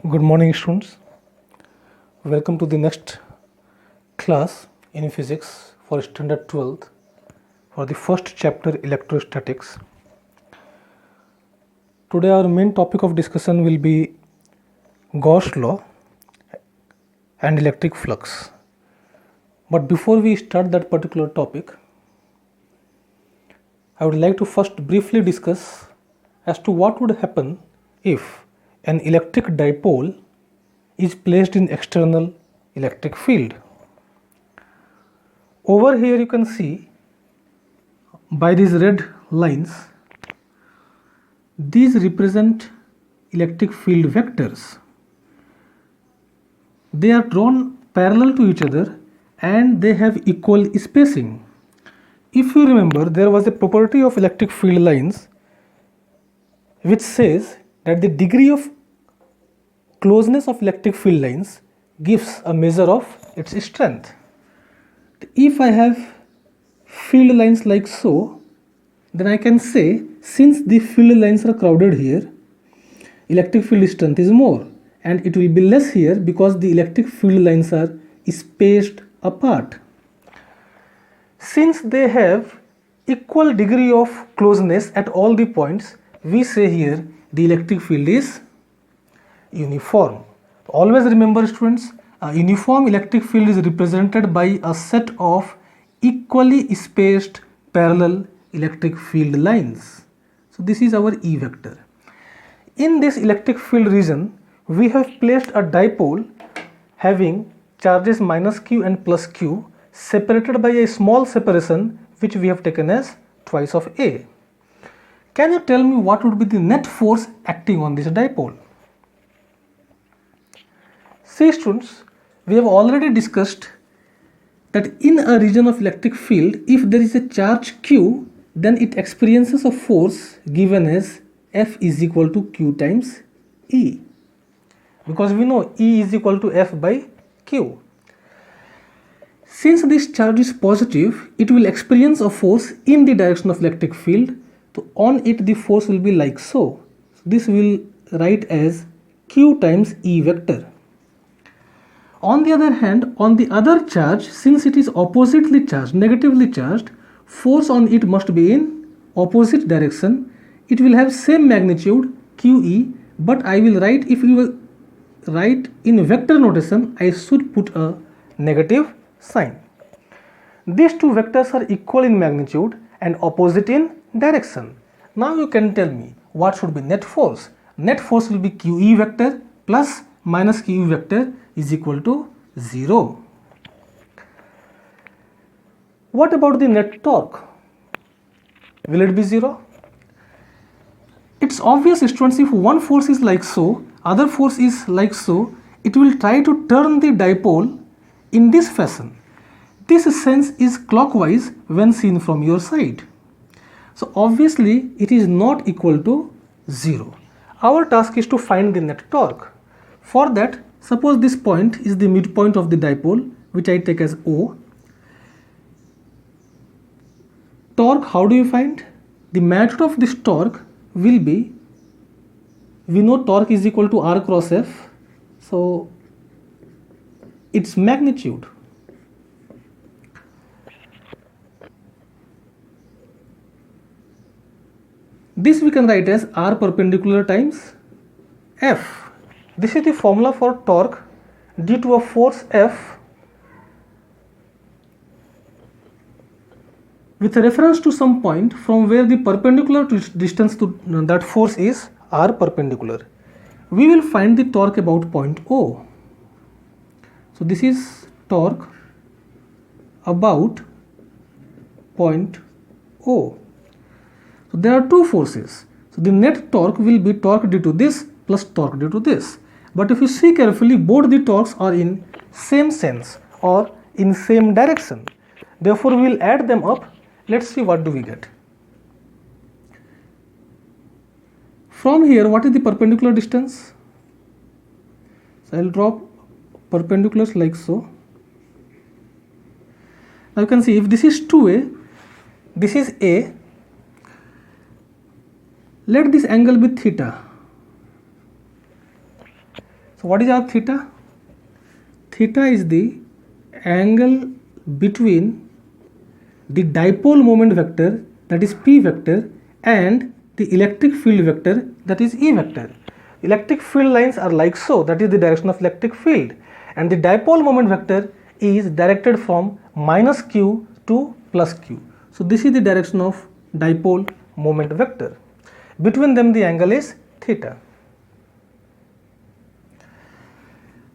Good morning, students. Welcome to the next class in physics for standard 12th for the first chapter electrostatics. Today our main topic of discussion will be Gauss law and electric flux. But before we start that particular topic, I would like to first briefly discuss as to what would happen if an electric dipole is placed in external electric field. Over here you can see by these red lines, these represent electric field vectors. They are drawn parallel to each other and they have equal spacing. If you remember, there was a property of electric field lines which says that the degree of closeness of electric field lines gives a measure of its strength. If I have field lines like so, then I can say since the field lines are crowded here, electric field strength is more, and it will be less here because the electric field lines are spaced apart. Since they have equal degree of closeness at all the points, we say here the electric field is uniform. Always remember, students, a uniform electric field is represented by a set of equally spaced parallel electric field lines. So this is our E vector. In this electric field region, we have placed a dipole having charges minus q and plus q separated by a small separation which we have taken as twice of A. Can you tell me what would be the net force acting on this dipole? See, students, we have already discussed that in a region of electric field, if there is a charge q, then it experiences a force given as F is equal to q times E, because we know E is equal to F by q. Since this charge is positive, it will experience a force in the direction of electric field. So on it the force will be like so. This will write as q times E vector. On the other hand, on the other charge, since it is oppositely charged, negatively charged, force on it must be in opposite direction. It will have same magnitude QE, but I will write, if you will write in vector notation, I should put a negative sign. These two vectors are equal in magnitude and opposite in direction. Now you can tell me what should be net force. Net force will be QE vector plus minus QE vector is equal to 0. What about the net torque? Will it be 0? It's obvious, students, if one force is like so, other force is like so, it will try to turn the dipole in this fashion. This sense is clockwise when seen from your side. So obviously it is not equal to 0. Our task is to find the net torque. For that, suppose this point is the midpoint of the dipole, which I take as O. Torque, how do you find? The magnitude of this torque will be, we know torque is equal to R cross F, so its magnitude. This we can write as R perpendicular times F. This is the formula for torque due to a force F with reference to some point from where the perpendicular distance to that force is R perpendicular. We will find the torque about point O. So this is torque about point O. So there are two forces. So the net torque will be torque due to this plus torque due to this. But if you see carefully, both the torques are in same sense or in same direction. Therefore, we will add them up. Let's see what do we get. From here, what is the perpendicular distance? So I will draw perpendiculars like so. Now you can see if this is 2A, this is A. Let this angle be theta. So what is our theta? Theta is the angle between the dipole moment vector, that is P vector, and the electric field vector, that is E vector. Electric field lines are like so, that is the direction of electric field, and the dipole moment vector is directed from minus q to plus q. So this is the direction of dipole moment vector. Between them the angle is theta.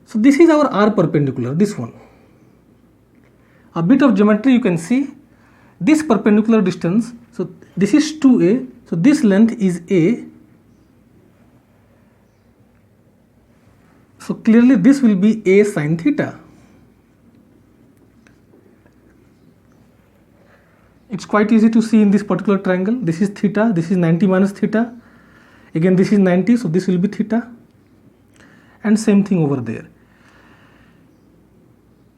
So this is our r perpendicular, this one. A bit of geometry you can see. This perpendicular distance, so this is 2a, so this length is a. So clearly this will be a sin theta. It's quite easy to see in this particular triangle. This is theta, this is 90 minus theta. Again this is 90, so this will be theta. And same thing over there.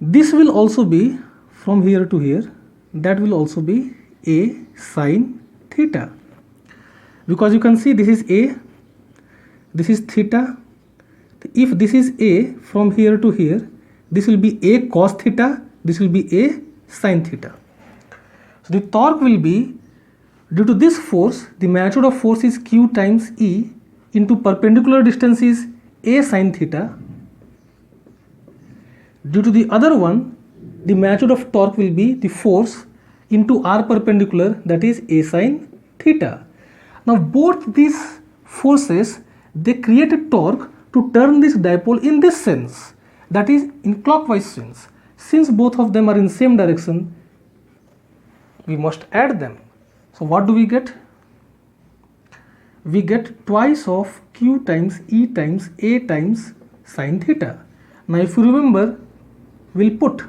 This will also be from here to here. That will also be a sin theta, because you can see this is a, this is theta. If this is a from here to here, this will be a cos theta, this will be a sin theta. So the torque will be, due to this force, the magnitude of force is q times E into perpendicular distance is a sin theta. Due to the other one, the magnitude of torque will be the force into r perpendicular, that is a sin theta. Now both these forces, they create a torque to turn this dipole in this sense, that is in clockwise sense. Since both of them are in same direction, we must add them. So what do we get? We get twice of q times E times a times sin theta. Now if you remember, we'll put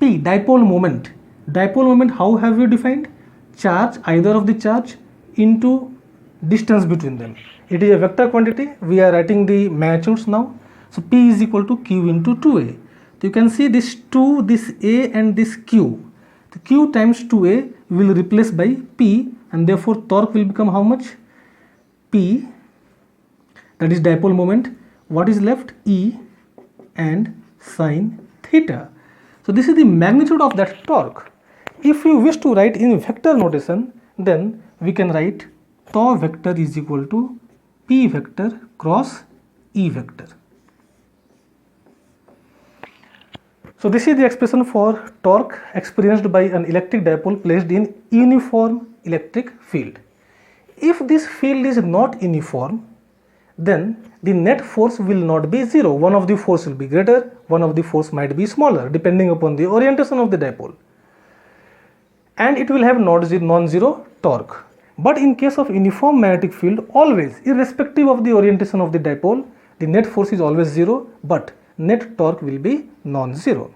P, dipole moment. Dipole moment, how have we defined? Charge, either of the charge, into distance between them. It is a vector quantity. We are writing the magnitudes now. So P is equal to q into 2a. So you can see this 2, this a and this q. The q times 2a will replace by P, and therefore torque will become how much? P, that is dipole moment. What is left? E and sin theta. So this is the magnitude of that torque. If you wish to write in vector notation, then we can write tau vector is equal to P vector cross E vector. So this is the expression for torque experienced by an electric dipole placed in uniform electric field. If this field is not uniform, then the net force will not be zero. One of the force will be greater, one of the force might be smaller, depending upon the orientation of the dipole. And it will have non-zero torque. But in case of uniform magnetic field, always, irrespective of the orientation of the dipole, the net force is always zero, but net torque will be non-zero.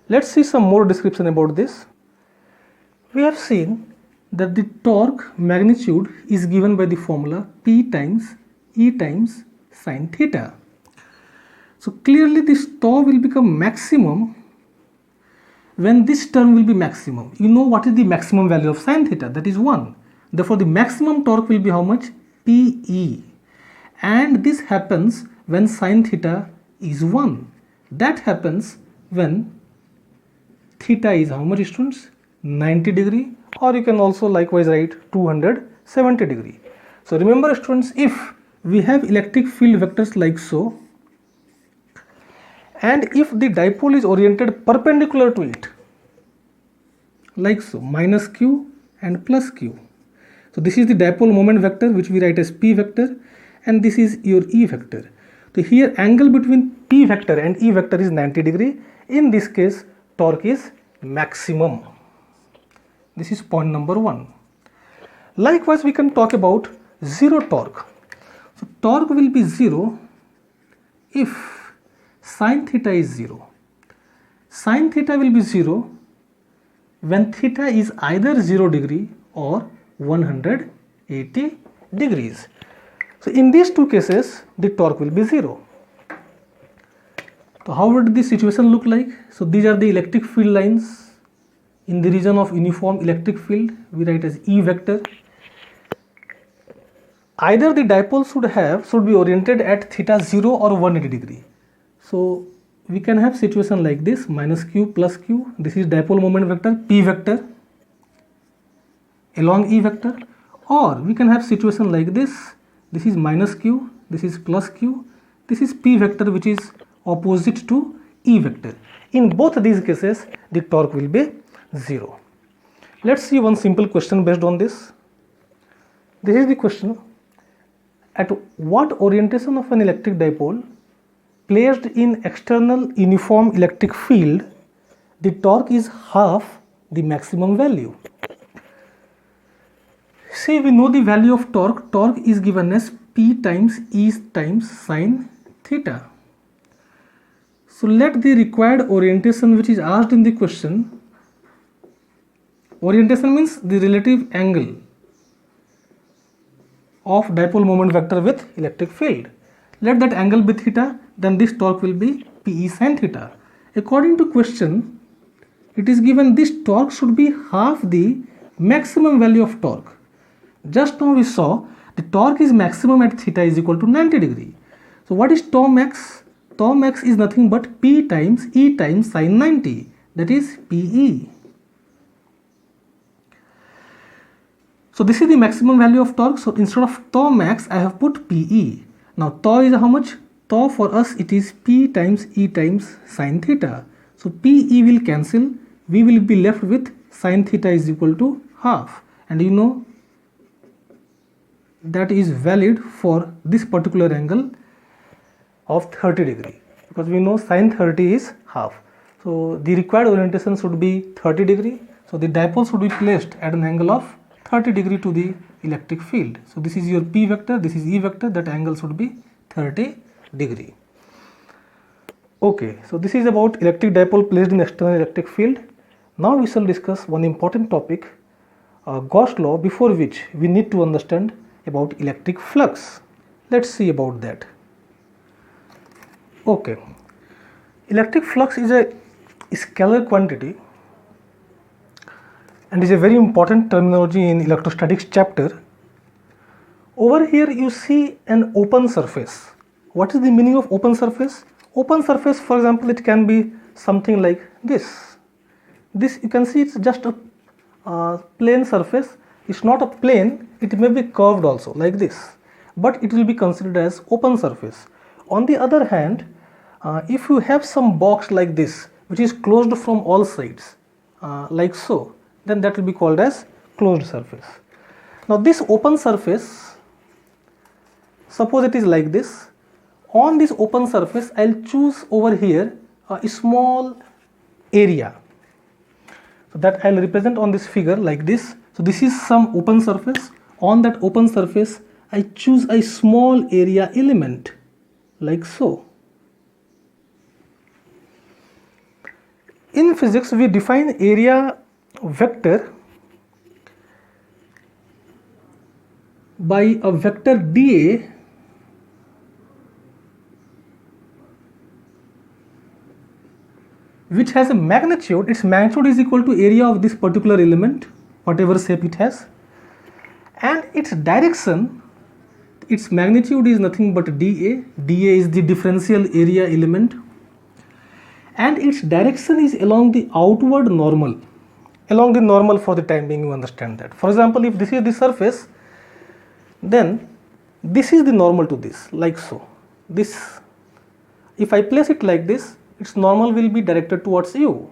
Let's see some more description about this. We have seen that the torque magnitude is given by the formula P times E times sin theta. So clearly this tau will become maximum when this term will be maximum. You know what is the maximum value of sin theta? That is 1. Therefore the maximum torque will be how much? Pe. And this happens when sin theta is 1. That happens when theta is how much, students? 90 degree, or you can also likewise write 270 degree. So remember, students, if we have electric field vectors like so, and if the dipole is oriented perpendicular to it, like so, minus q and plus q. So this is the dipole moment vector, which we write as P vector, and this is your E vector. So here angle between P vector and E vector is 90 degree. In this case, torque is maximum. This is point number 1. Likewise, we can talk about zero torque. So torque will be 0 if sin theta is 0. Sin theta will be 0 when theta is either 0 degree or 180 degrees. So in these two cases, the torque will be 0. So how would this situation look like? So these are the electric field lines in the region of uniform electric field. We write as E vector. either the dipole should be oriented at theta 0 or 180 degree. So we can have situation like this, minus q plus q, this is dipole moment vector p vector along E vector, or we can have situation like this, this is minus q, this is plus q, this is p vector which is opposite to E vector. In both these cases the torque will be 0. Let's see one simple question based on this. This is the question: at what orientation of an electric dipole placed in external uniform electric field the torque is half the maximum value? Say we know the value of torque. Torque is given as P times E times sine theta. So let the required orientation which is asked in the question, orientation means the relative angle of dipole moment vector with electric field. Let that angle be theta, then this torque will be Pe sin theta. According to question, it is given this torque should be half the maximum value of torque. Just now we saw the torque is maximum at theta is equal to 90 degree. So what is tau max? Tau max is nothing but P times E times sin 90, that is Pe. So this is the maximum value of torque. So instead of tau max I have put Pe. Now tau is how much? Tau for us it is P times E times sin theta. So Pe will cancel, we will be left with sin theta is equal to half, and you know that is valid for this particular angle of 30 degree, because we know sin 30 is half. So the required orientation should be 30 degree. So the dipole should be placed at an angle of 30 degree to the electric field. So this is your P vector, this is E vector, that angle should be 30 degree. Okay, so this is about electric dipole placed in external electric field. Now we shall discuss one important topic, Gauss law, before which we need to understand about electric flux. Let's see about that. Okay, electric flux is a scalar quantity and is a very important terminology in electrostatics chapter. Over here you see an open surface. What is the meaning of open surface? Open surface, for example, it can be something like this. This you can see it's just a plane surface. It's not a plane, it may be curved also like this, but it will be considered as open surface. On the other hand, if you have some box like this which is closed from all sides like so, then that will be called as closed surface. Now this open surface, suppose it is like this. On this open surface I'll choose over here a small area, so that I'll represent on this figure like this. So this is some open surface. On that open surface I choose a small area element like so. In physics we define area vector by a vector dA which has a magnitude. Its magnitude is equal to area of this particular element, whatever shape it has, and its direction, its magnitude is nothing but dA. dA is the differential area element, and its direction is along the outward normal. Along the normal, for the time being you understand that. For example, if this is the surface, then this is the normal to this, like so. This, if I place it like this, its normal will be directed towards you.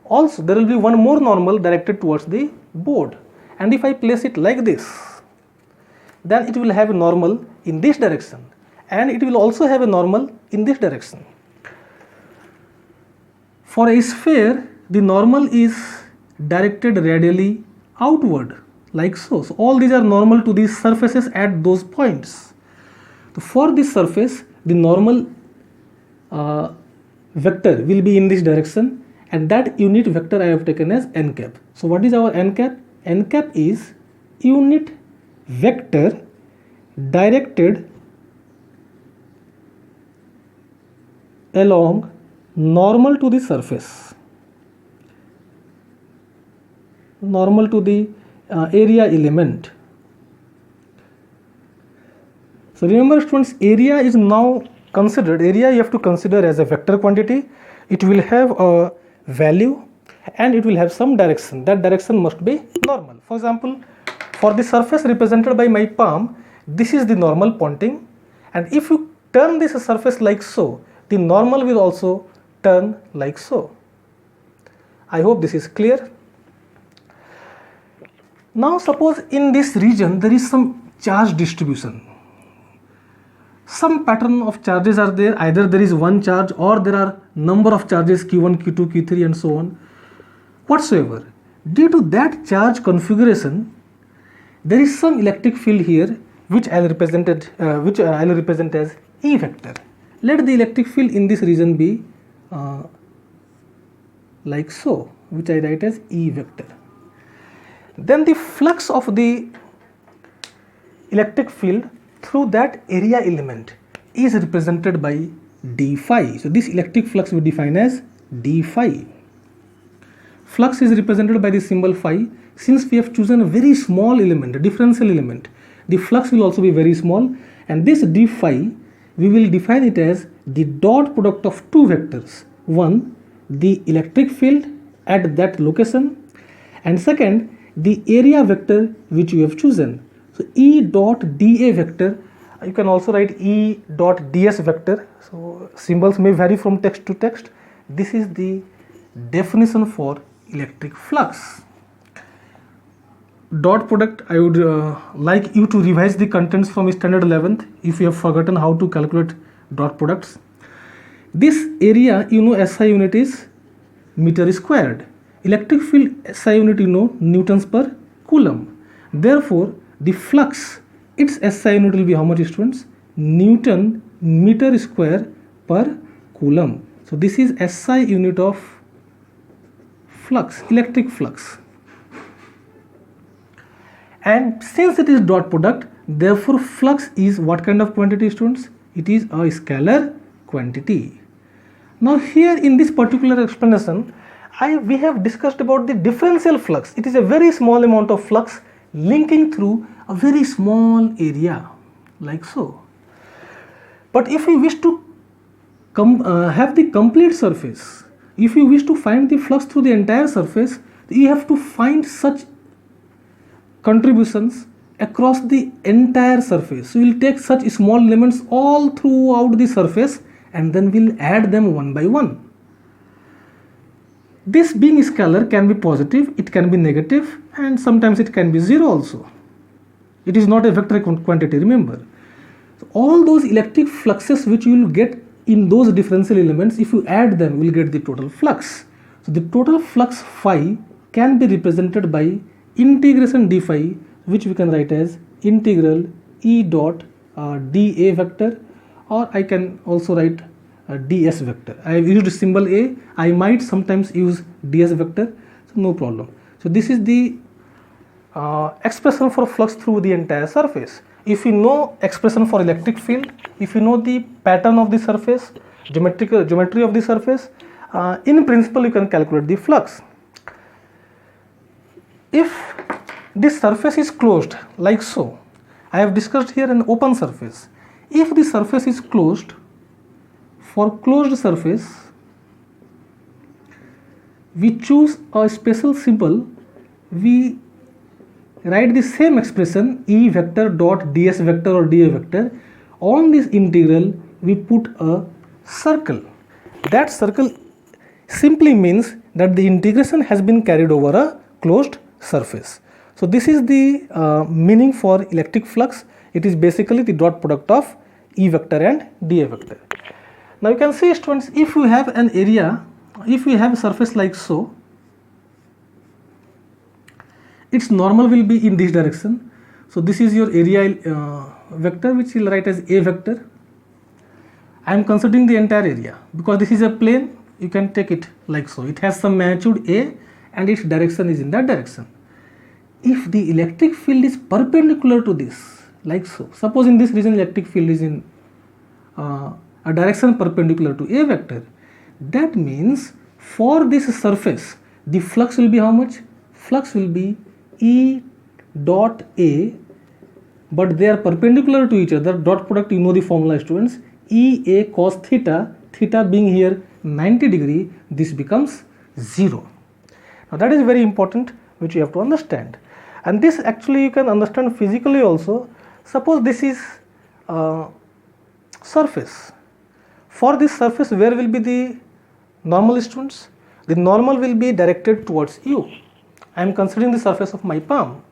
Also there will be one more normal directed towards the board, and if I place it like this, then it will have a normal in this direction, and it will also have a normal in this direction. For a sphere, the normal is directed radially outward like so. So all these are normal to these surfaces at those points. So for this surface, the normal vector will be in this direction, and that unit vector I have taken as n cap. So what is our n cap? N cap is unit vector directed along normal to the surface, normal to the area element. So remember students, area is now considered, area you have to consider as a vector quantity. It will have a value and it will have some direction. That direction must be normal. For example, for the surface represented by my palm, this is the normal pointing, and if you turn this surface like so, the normal will also turn like so. I hope this is clear. Now suppose in this region there is some charge distribution. Some pattern of charges are there, either there is one charge or there are number of charges q1, q2, q3 and so on. Whatsoever, due to that charge configuration, there is some electric field here which I will represent as E vector. Let the electric field in this region be like so, which I write as E vector. Then the flux of the electric field through that area element is represented by d phi. So this electric flux we define as d phi. Flux is represented by the symbol phi. Since we have chosen a very small element, a differential element, the flux will also be very small, and this d phi we will define it as the dot product of two vectors. One, the electric field at that location, and second, the area vector which you have chosen. So E dot dA vector, you can also write E dot ds vector. So symbols may vary from text to text. This is the definition for electric flux. Dot product, I would like you to revise the contents from standard 11th if you have forgotten how to calculate dot products. This area, you know, SI unit is meter squared. Electric field SI unit, you know, newtons per coulomb. Therefore, the flux, its SI unit will be how much, students? Newton meter square per coulomb. So this is SI unit of flux, electric flux. And since it is dot product, therefore flux is what kind of quantity, students? It is a scalar quantity. Now here in this particular explanation, we have discussed about the differential flux. It is a very small amount of flux linking through a very small area, like so. But if you wish to have the complete surface, if you wish to find the flux through the entire surface, you have to find such contributions across the entire surface. So we will take such small elements all throughout the surface and then we'll add them one by one. This being scalar can be positive, it can be negative, and sometimes it can be zero also. It is not a vector quantity, remember. So all those electric fluxes which you will get in those differential elements, if you add them, you will get the total flux. So the total flux phi can be represented by integration d phi, which we can write as integral E dot dA vector, or I can also write ds vector. I have used symbol A, I might sometimes use ds vector, so no problem. So this is the expression for flux through the entire surface. If you know expression for electric field, if you know the pattern of the surface, geometry of the surface, in principle you can calculate the flux. If this surface is closed like so, I have discussed here an open surface. If the surface is closed, for closed surface, we choose a special symbol, we write the same expression E vector dot ds vector or dA vector. On this integral, we put a circle. That circle simply means that the integration has been carried over a closed surface. So this is the meaning for electric flux. It is basically the dot product of E vector and dA vector. Now you can see, students, if you have an area, if you have a surface like so, its normal will be in this direction. So this is your area vector, which you will write as A vector. I am considering the entire area because this is a plane. You can take it like so. It has some magnitude A and its direction is in that direction. If the electric field is perpendicular to this, like so, suppose in this region electric field is in a direction perpendicular to A vector, that means for this surface the flux will be how much? Flux will be E dot A but they are perpendicular to each other. Dot product, you know the formula, students, EA cos theta, theta being here 90 degree, this becomes 0. Now that is very important, which you have to understand, and this actually you can understand physically also. Suppose this is surface. For this surface, where will be the normal, students? The normal will be directed towards you. I am considering the surface of my palm.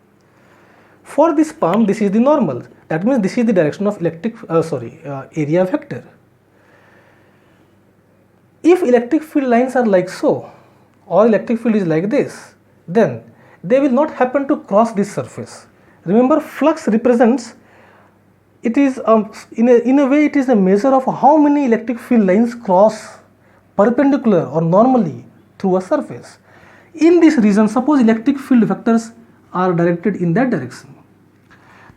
For this palm, this is the normal. That means this is the direction of area vector. If electric field lines are like so, or electric field is like this, then they will not happen to cross this surface. Remember, flux represents, it is in a way it is a measure of how many electric field lines cross perpendicular or normally through a surface. In this region, suppose electric field vectors are directed in that direction.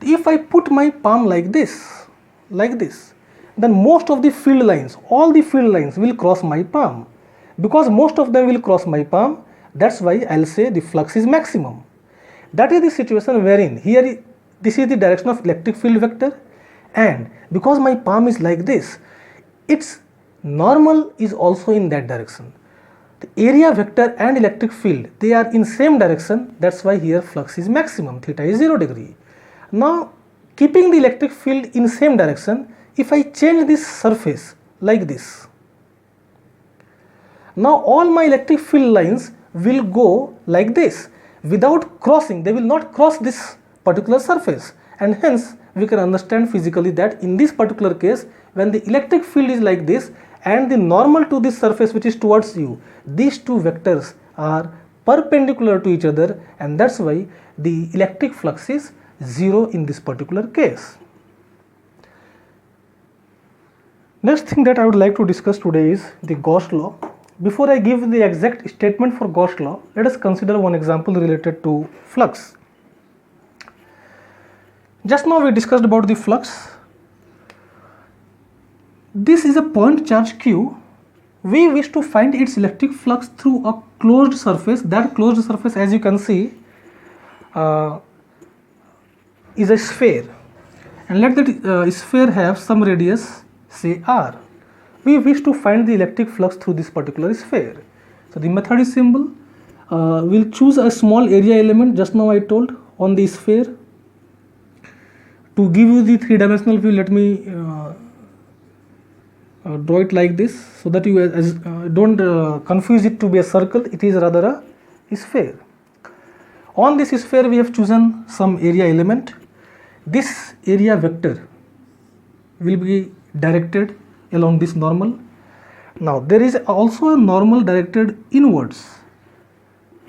If I put my palm like this, then most of the field lines, all the field lines will cross my palm. Because most of them will cross my palm, that's why I'll say the flux is maximum. That is the situation wherein here this is the direction of electric field vector, and because my palm is like this, its normal is also in that direction. The area vector and electric field, they are in same direction, that's why here flux is maximum, theta is 0 degree. Now keeping the electric field in same direction, if I change this surface like this, now all my electric field lines will go like this without crossing, they will not cross this particular surface, and hence we can understand physically that in this particular case, when the electric field is like this and the normal to this surface which is towards you, these two vectors are perpendicular to each other, and that's why the electric flux is 0 in this particular case. Next thing that I would like to discuss today is the Gauss law. Before I give the exact statement for Gauss law, let us consider one example related to flux. Just now we discussed about the flux. This is a point charge Q. We wish to find its electric flux through a closed surface. That closed surface, as you can see, is a sphere, and let that sphere have some radius, say r. We wish to find the electric flux through this particular sphere. So the method is simple. We'll choose a small area element, just now I told, on the sphere. To give you the three-dimensional view, let me draw it like this, so that you don't confuse it to be a circle. It is rather a sphere. On this sphere we have chosen some area element. This area vector will be directed along this normal. Now there is also a normal directed inwards.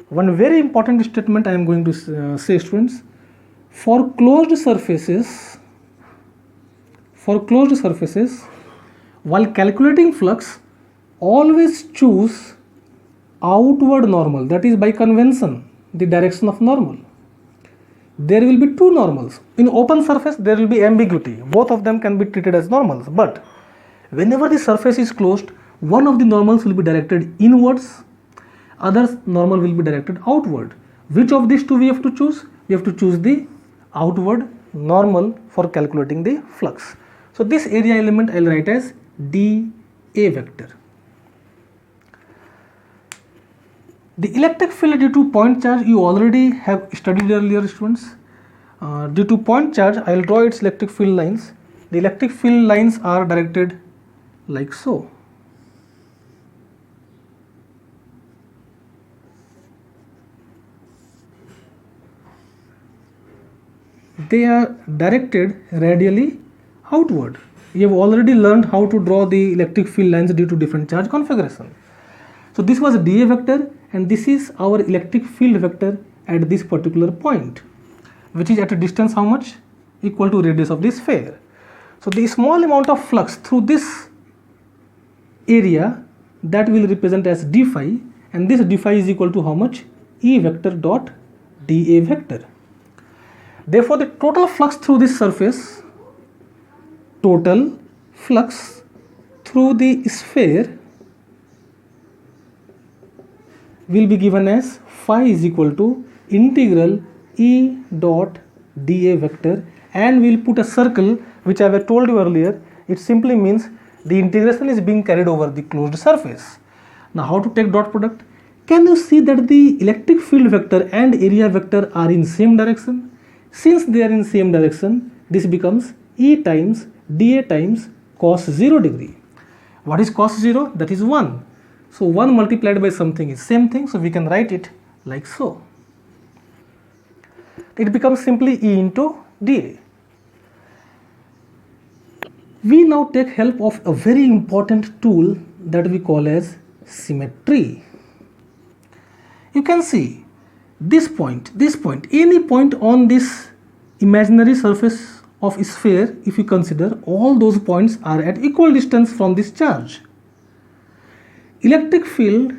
One very important statement I am going to say, students. For closed surfaces, while calculating flux, always choose outward normal, that is by convention the direction of normal. There will be two normals. In open surface there will be ambiguity, both of them can be treated as normals, but whenever the surface is closed, one of the normals will be directed inwards, other normal will be directed outward. Which of these two we have to choose? We have to choose the outward normal for calculating the flux. So this area element I will write as dA vector. The electric field due to point charge you already have studied earlier, students. Due to point charge I will draw its electric field lines. The electric field lines are directed like so. They are directed radially outward. We have already learned how to draw the electric field lines due to different charge configuration. So this was dA vector, and this is our electric field vector at this particular point, which is at a distance how much? Equal to radius of this sphere. So the small amount of flux through this area, that will represent as d phi, and this d phi is equal to how much? E vector dot dA vector. Therefore the total flux through this surface, total flux through the sphere will be given as phi is equal to integral E dot dA vector, and we'll put a circle, which I have told you earlier. It simply means the integration is being carried over the closed surface. Now how to take dot product? Can you see that the electric field vector and area vector are in same direction? Since they are in same direction, this becomes E times dA times cos 0 degree. What is cos 0? That is 1. So 1 multiplied by something is same thing, so we can write it like so. It becomes simply E into dA. We now take help of a very important tool that we call as symmetry. You can see this point, any point on this imaginary surface of a sphere, if you consider, all those points are at equal distance from this charge. Electric field,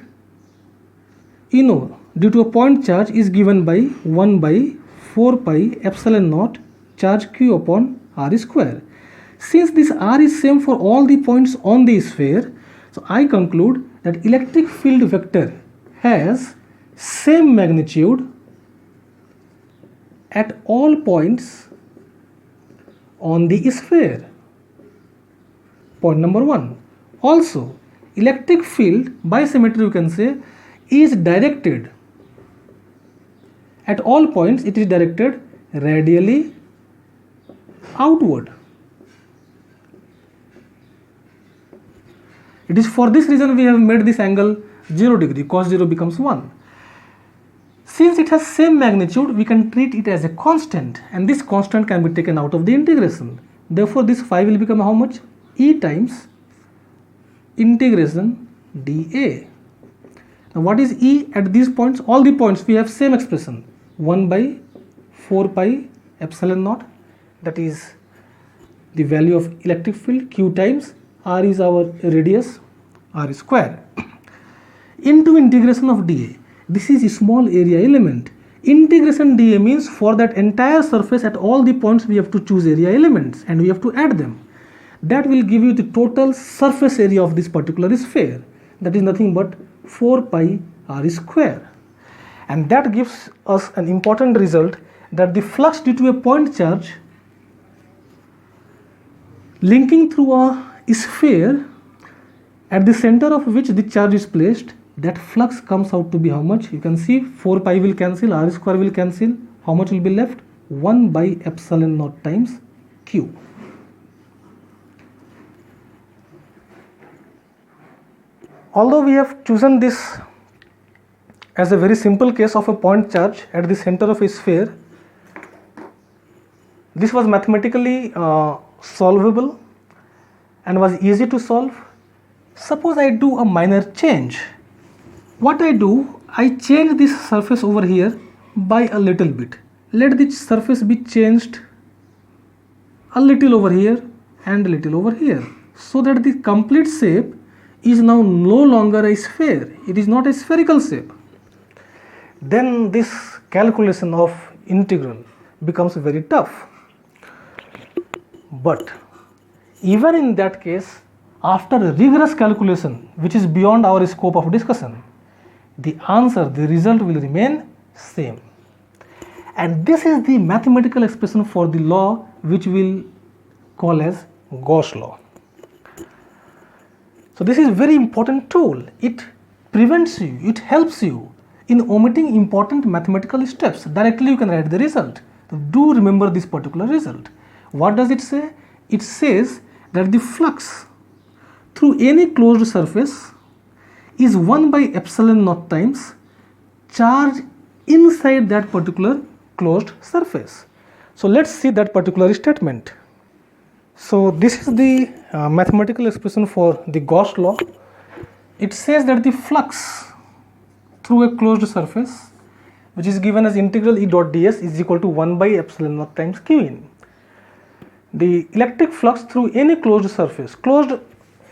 due to a point charge is given by 1 by 4 pi epsilon naught charge q upon r square. Since this r is same for all the points on the sphere, so I conclude that electric field vector has same magnitude at all points on the sphere. Point number 1. Also, electric field by symmetry, you can say, is directed at all points. It is directed radially outward. It is for this reason we have made this angle 0 degree, cos 0 becomes 1. Since it has same magnitude, we can treat it as a constant, and this constant can be taken out of the integration. Therefore, this phi will become how much? E times integration dA. Now, what is E at these points? All the points we have same expression, 1 by 4 pi epsilon naught, that is the value of electric field. Q times r is our radius, r square, into integration of dA. This is a small area element. Integration dA means for that entire surface at all the points we have to choose area elements and we have to add them. That will give you the total surface area of this particular sphere. That is nothing but 4 pi r square. And that gives us an important result, that the flux due to a point charge linking through a sphere at the center of which the charge is placed, that flux comes out to be how much? You can see 4 pi will cancel, r square will cancel. How much will be left? 1 by epsilon naught times q. Although we have chosen this as a very simple case of a point charge at the center of a sphere, this was mathematically solvable and was easy to solve. Suppose I do a minor change. What I do, I change this surface over here by a little bit. Let this surface be changed a little over here and a little over here, so that the complete shape is now no longer a sphere. It is not a spherical shape. Then this calculation of integral becomes very tough. But even in that case, after a rigorous calculation which is beyond our scope of discussion, the answer, the result will remain same. And this is the mathematical expression for the law which we'll call as Gauss law. So this is a very important tool. It prevents you, it helps you in omitting important mathematical steps. Directly you can write the result. So do remember this particular result. What does it say? It says that the flux through any closed surface is 1 by epsilon naught times charge inside that particular closed surface. So let's see that particular statement. So this is the mathematical expression for the Gauss law. It says that the flux through a closed surface, which is given as integral E dot ds, is equal to 1 by epsilon naught times q in. The electric flux through any closed surface, closed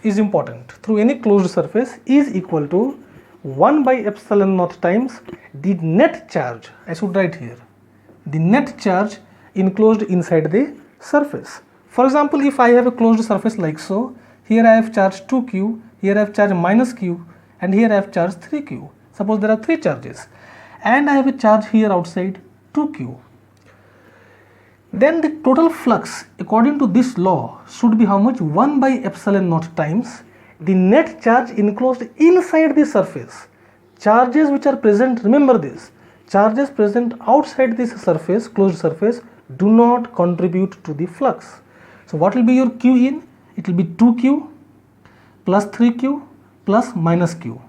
is important, through any closed surface is equal to 1 by epsilon naught times the net charge. I should write here the net charge enclosed inside the surface. For example, if I have a closed surface like so, here I have charge 2q, here I have charge minus q, and here I have charge 3q. Suppose there are 3 charges and I have a charge here outside 2q. then the total flux according to this law should be how much? 1 by epsilon naught times the net charge enclosed inside the surface. Charges which are present, remember this, charges present outside this surface, closed surface, do not contribute to the flux. So what will be your Q in? It will be 2Q plus 3Q plus minus Q.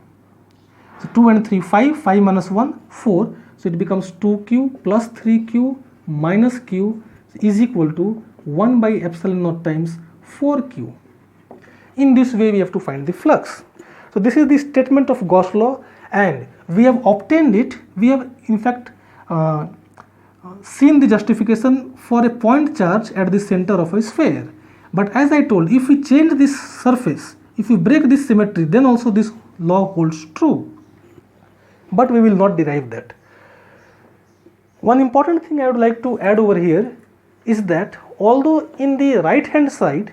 So 2 and 3, 5, 5 minus 1, 4. So it becomes 2Q plus 3Q minus Q is equal to 1 by epsilon naught times 4Q. In this way we have to find the flux. So this is the statement of Gauss law, and we have obtained it. We have in fact seen the justification for a point charge at the center of a sphere. But as I told, if we change this surface, if we break this symmetry, then also this law holds true. But we will not derive that. One important thing I would like to add over here is that although in the right hand side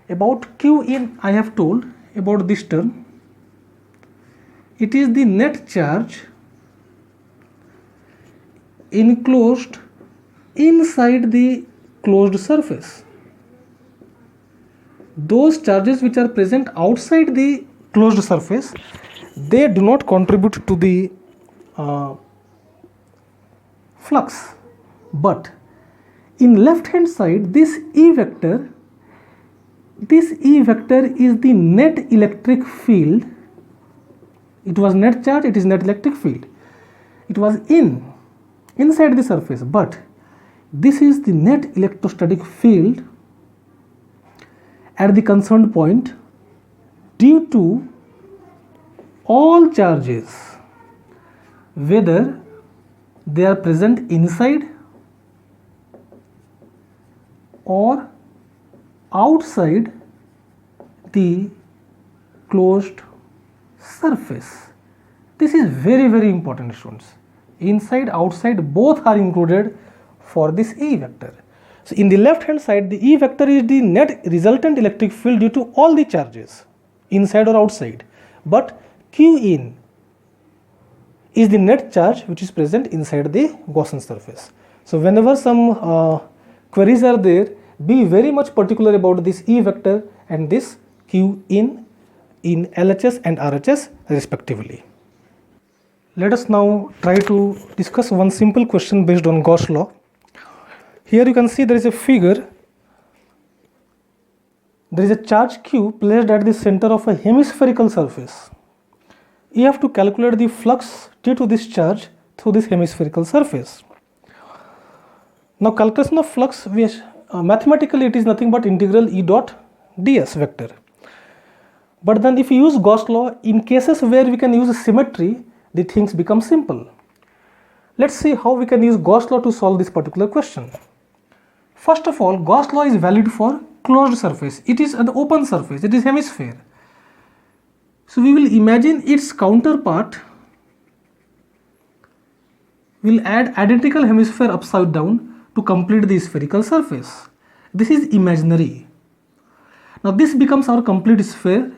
about Q in I have told about this term, it is the net charge enclosed inside the closed surface. Those charges which are present outside the closed surface, they do not contribute to the flux. But in left hand side, this E vector is the net electric field. It was net charge, it is net electric field. It was inside the surface, but this is the net electrostatic field at the concerned point due to all charges, whether they are present inside or outside the closed surface. This is very, very important, students. Inside, outside, both are included for this E vector. So in the left hand side, the E vector is the net resultant electric field due to all the charges, inside or outside. But Q in is the net charge which is present inside the Gaussian surface. So whenever some queries are there, be very much particular about this E vector and this Q in LHS and RHS respectively. Let us now try to discuss one simple question based on Gauss law. Here you can see there is a figure. There is a charge Q placed at the center of a hemispherical surface. You have to calculate the flux due to this charge through this hemispherical surface. Now calculation of flux, mathematically it is nothing but integral E dot ds vector. But then if you use Gauss law, in cases where we can use symmetry, the things become simple. Let's see how we can use Gauss law to solve this particular question. First of all, Gauss law is valid for closed surface. It is an open surface, it is hemisphere. So we will imagine its counterpart will add identical hemisphere upside down to complete the spherical surface. This is imaginary. Now this becomes our complete sphere.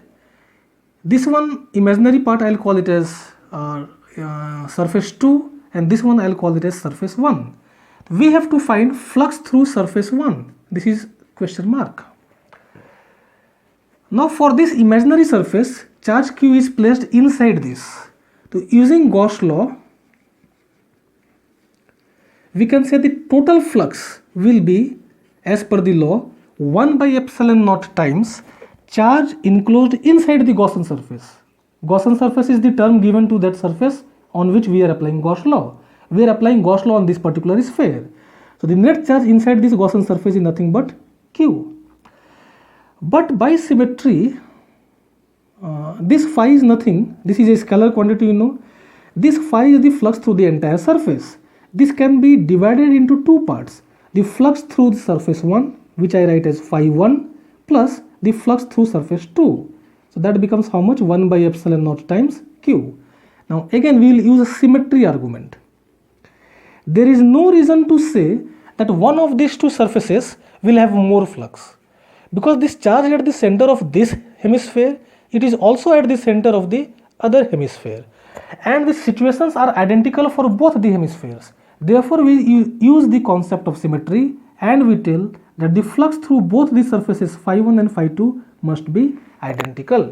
This one imaginary part I will call it as surface 2, and this one I will call it as surface 1. We have to find flux through surface 1. This is question mark. Now for this imaginary surface, charge Q is placed inside this. So using Gauss law, we can say the total flux will be, as per the law, 1 by epsilon naught times charge enclosed inside the Gaussian surface. Gaussian surface is the term given to that surface on which we are applying Gauss law. We are applying Gauss law on this particular sphere. So the net charge inside this Gaussian surface is nothing but Q. But by symmetry, this phi is nothing. This is a scalar quantity, you know. This phi is the flux through the entire surface. This can be divided into two parts. The flux through the surface 1, which I write as phi 1, plus the flux through surface 2. So that becomes how much? 1 by epsilon naught times Q. Now again we will use a symmetry argument. There is no reason to say that one of these two surfaces will have more flux, because this charge at the center of this hemisphere, it is also at the center of the other hemisphere, and the situations are identical for both the hemispheres. Therefore we use the concept of symmetry and we tell that the flux through both the surfaces phi 1 and phi 2 must be identical,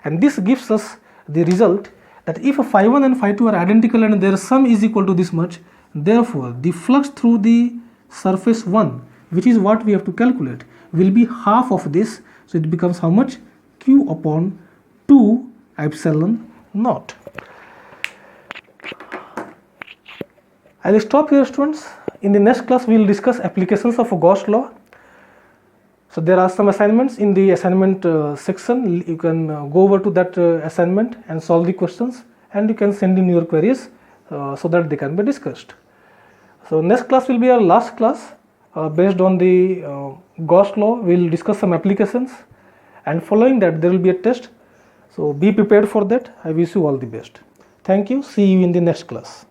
and this gives us the result that if phi 1 and phi 2 are identical and their sum is equal to this much, therefore the flux through the surface 1, which is what we have to calculate, will be half of this. So it becomes how much? Q upon 2 epsilon naught. I will stop here, students. In the next class we will discuss applications of Gauss law. So there are some assignments in the assignment section. You can go over to that assignment and solve the questions, and you can send in your queries so that they can be discussed. So next class will be our last class based on the Gauss law. We will discuss some applications, and following that there will be a test. So be prepared for that. I wish you all the best. Thank you. See you in the next class.